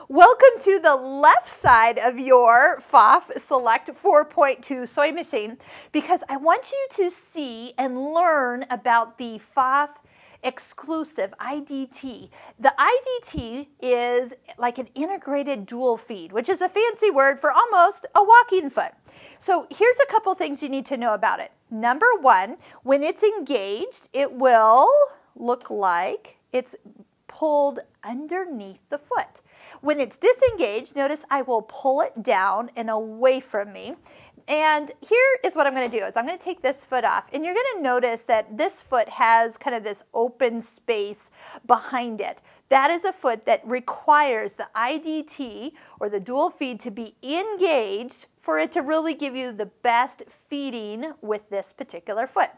Welcome to the left side of your Pfaff Select 4.2 sewing machine, because I want you to see and learn about the Pfaff exclusive IDT. The IDT is like an integrated dual feed, which is a fancy word for almost a walking foot. So here's a couple things you need to know about it. Number one, when it's engaged, it will look like it's pulled underneath the foot. When it's disengaged, notice I will pull it down and away from me. And here is what I'm going to do is I'm going to take this foot off, and you're going to notice that this foot has kind of this open space behind it. That is a foot that requires the IDT or the dual feed to be engaged for it to really give you the best feeding with this particular foot.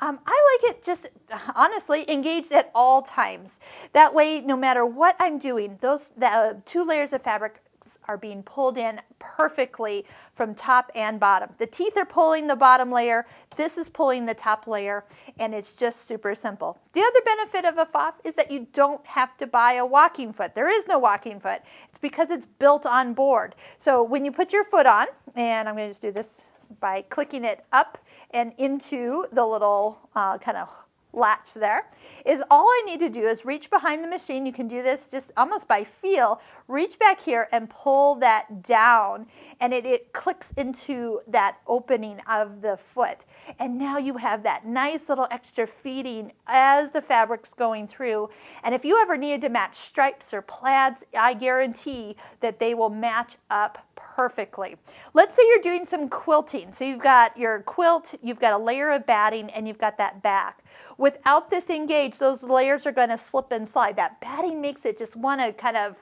I like it just honestly engaged at all times. That way, no matter what I'm doing, the two layers of fabric are being pulled in perfectly from top and bottom. The teeth are pulling the bottom layer, this is pulling the top layer, and it's just super simple. The other benefit of a Pfaff is that you don't have to buy a walking foot. There is no walking foot. It's because it's built on board. So when you put your foot on, and I'm going to just do this by clicking it up and into the little kind of latch there, is all I need to do is reach behind the machine. You can do this just almost by feel. Reach back here and pull that down, and it clicks into that opening of the foot. And now you have that nice little extra feeding as the fabric's going through. And if you ever needed to match stripes or plaids, I guarantee that they will match up perfectly. Let's say you're doing some quilting. So you've got your quilt, you've got a layer of batting, and you've got that back. Without this engaged, those layers are going to slip and slide. That batting makes it just want to kind of,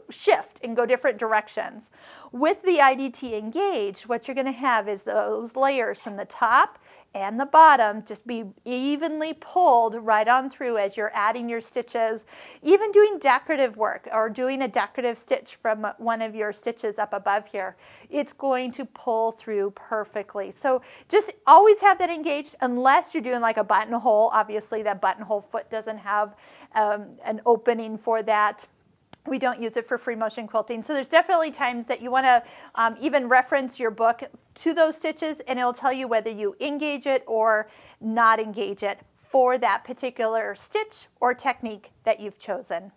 shift and go different directions. With the IDT engaged, what you're going to have is those layers from the top and the bottom just be evenly pulled right on through as you're adding your stitches, even doing decorative work or doing a decorative stitch from one of your stitches up above here. It's going to pull through perfectly. So just always have that engaged unless you're doing like a buttonhole. Obviously that buttonhole foot doesn't have an opening for that. We don't use it for free motion quilting. So there's definitely times that you want to even reference your book to those stitches, and it'll tell you whether you engage it or not engage it for that particular stitch or technique that you've chosen.